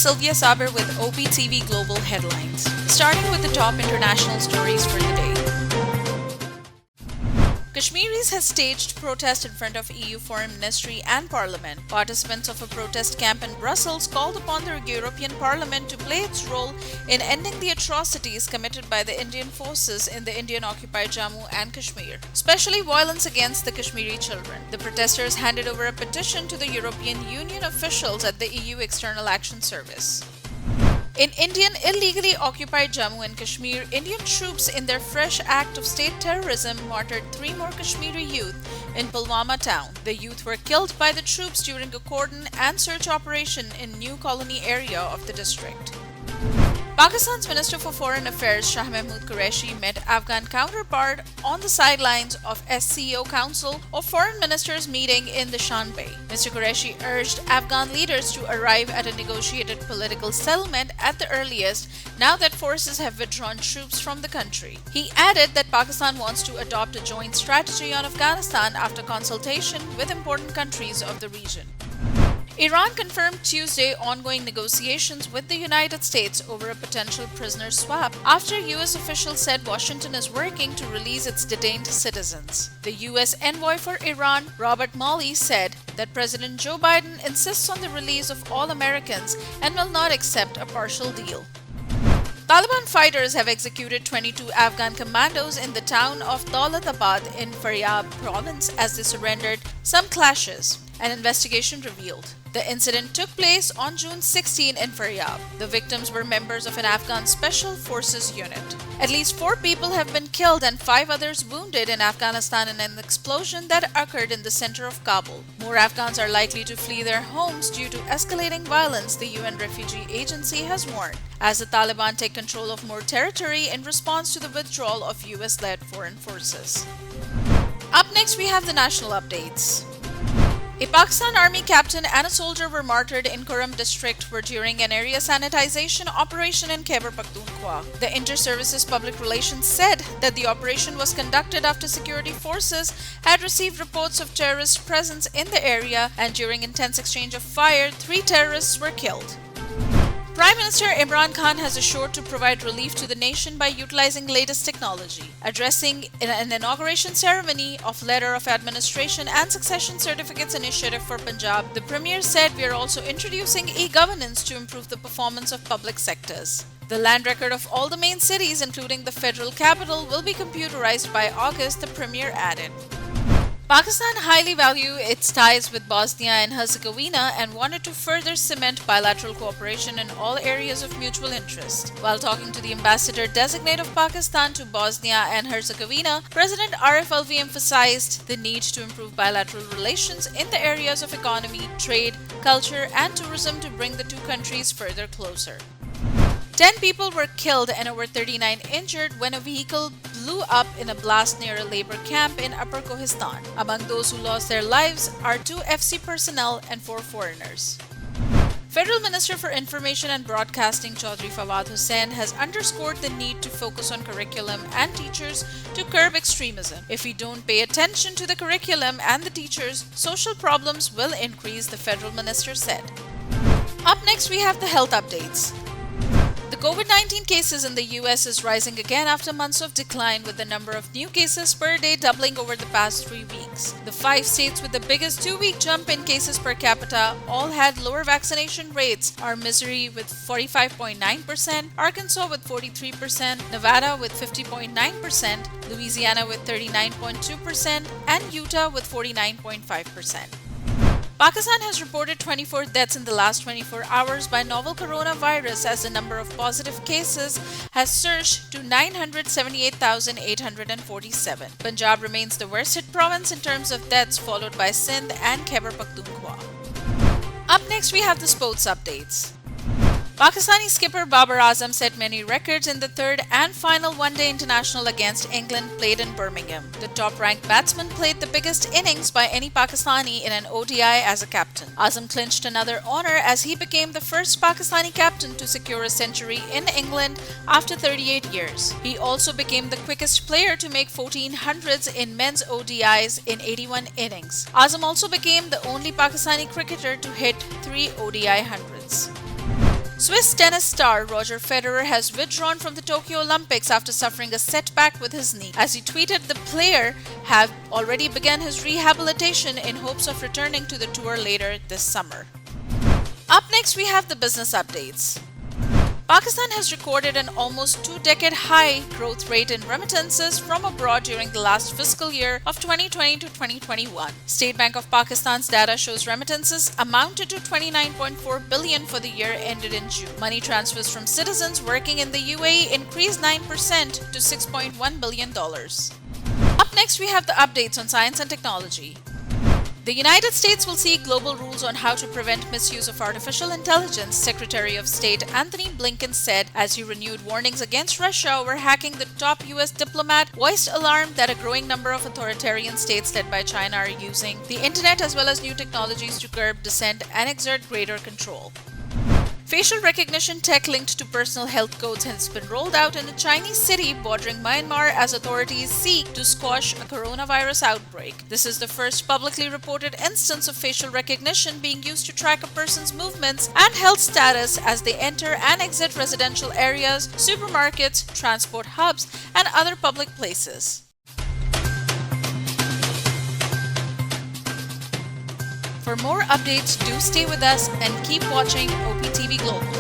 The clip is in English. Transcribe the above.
Sylvia Saber with OpTv Global Headlines. Starting with the top international stories for the day. Kashmiris has staged protest in front of EU Foreign Ministry and Parliament. Participants of a protest camp in Brussels called upon the European Parliament to play its role in ending the atrocities committed by the Indian forces in the Indian-occupied Jammu and Kashmir, especially violence against the Kashmiri children. The protesters handed over a petition to the European Union officials at the EU External Action Service. In Indian illegally occupied Jammu and Kashmir, Indian troops in their fresh act of state terrorism martyred 3 more Kashmiri youth in Pulwama town. The youth were killed by the troops during a cordon and search operation in New Colony area of the district. Pakistan's Minister for Foreign Affairs Shah Mahmood Qureshi met Afghan counterpart on the sidelines of SCO Council of Foreign Ministers meeting in the Shanbay. Mr. Qureshi urged Afghan leaders to arrive at a negotiated political settlement at the earliest now that forces have withdrawn troops from the country. He added that Pakistan wants to adopt a joint strategy on Afghanistan after consultation with important countries of the region. Iran confirmed Tuesday ongoing negotiations with the United States over a potential prisoner swap after U.S. officials said Washington is working to release its detained citizens. The U.S. envoy for Iran, Robert Malley, said that President Joe Biden insists on the release of all Americans and will not accept a partial deal. Taliban fighters have executed 22 Afghan commandos in the town of Daulatabad in Faryab province as they surrendered some clashes, an investigation revealed. The incident took place on June 16 in Faryab. The victims were members of an Afghan Special Forces unit. At least 4 people have been killed and 5 others wounded in Afghanistan in an explosion that occurred in the center of Kabul. More Afghans are likely to flee their homes due to escalating violence, the UN Refugee Agency has warned, as the Taliban take control of more territory in response to the withdrawal of US-led foreign forces. Up next, we have the national updates. A Pakistan Army captain and a soldier were martyred in Kurram district during an area sanitization operation in Khyber Pakhtunkhwa. The Inter-Services Public Relations said that the operation was conducted after security forces had received reports of terrorist presence in the area, and during intense exchange of fire, 3 terrorists were killed. Prime Minister Imran Khan has assured to provide relief to the nation by utilizing latest technology. Addressing an inauguration ceremony of Letter of Administration and Succession Certificates Initiative for Punjab, the Premier said we are also introducing e-governance to improve the performance of public sectors. The land record of all the main cities, including the federal capital, will be computerized by August, the Premier added. Pakistan highly values its ties with Bosnia and Herzegovina and wanted to further cement bilateral cooperation in all areas of mutual interest. While talking to the ambassador-designate of Pakistan to Bosnia and Herzegovina, President Arif Alvi emphasized the need to improve bilateral relations in the areas of economy, trade, culture, and tourism to bring the 2 countries further closer. 10 people were killed and over 39 injured when a vehicle blew up in a blast near a labor camp in Upper Kohistan. Among those who lost their lives are 2 FC personnel and 4 foreigners. Federal Minister for Information and Broadcasting Chaudhry Fawad Hussain has underscored the need to focus on curriculum and teachers to curb extremism. If we don't pay attention to the curriculum and the teachers, social problems will increase, the federal minister said. Up next, we have the health updates. The COVID-19 cases in the US is rising again after months of decline, with the number of new cases per day doubling over the past 3 weeks. The 5 states with the biggest 2-week jump in cases per capita all had lower vaccination rates are Missouri with 45.9%, Arkansas with 43%, Nevada with 50.9%, Louisiana with 39.2%, and Utah with 49.5%. Pakistan has reported 24 deaths in the last 24 hours by novel coronavirus as the number of positive cases has surged to 978,847. Punjab remains the worst hit province in terms of deaths, followed by Sindh and Khyber Pakhtunkhwa. Up next, we have the sports updates. Pakistani skipper Babar Azam set many records in the 3rd and final one-day international against England played in Birmingham. The top-ranked batsman played the biggest innings by any Pakistani in an ODI as a captain. Azam clinched another honor as he became the first Pakistani captain to secure a century in England after 38 years. He also became the quickest player to make 1400s in men's ODIs in 81 innings. Azam also became the only Pakistani cricketer to hit 3 ODI hundreds. Swiss tennis star Roger Federer has withdrawn from the Tokyo Olympics after suffering a setback with his knee. As he tweeted, the player have already begun his rehabilitation in hopes of returning to the tour later this summer. Up next, we have the business updates. Pakistan has recorded an almost two-decade high growth rate in remittances from abroad during the last fiscal year of 2020 to 2021. State Bank of Pakistan's data shows remittances amounted to 29.4 billion for the year ended in June. Money transfers from citizens working in the UAE increased 9% to $6.1 billion. Up next, we have the updates on science and technology. The United States will seek global rules on how to prevent misuse of artificial intelligence, Secretary of State Anthony Blinken said as he renewed warnings against Russia over hacking. The top U.S. diplomat voiced alarm that a growing number of authoritarian states led by China are using the internet as well as new technologies to curb dissent and exert greater control. Facial recognition tech linked to personal health codes has been rolled out in a Chinese city bordering Myanmar as authorities seek to squash a coronavirus outbreak. This is the first publicly reported instance of facial recognition being used to track a person's movements and health status as they enter and exit residential areas, supermarkets, transport hubs, and other public places. For more updates, do stay with us and keep watching OpTv Global.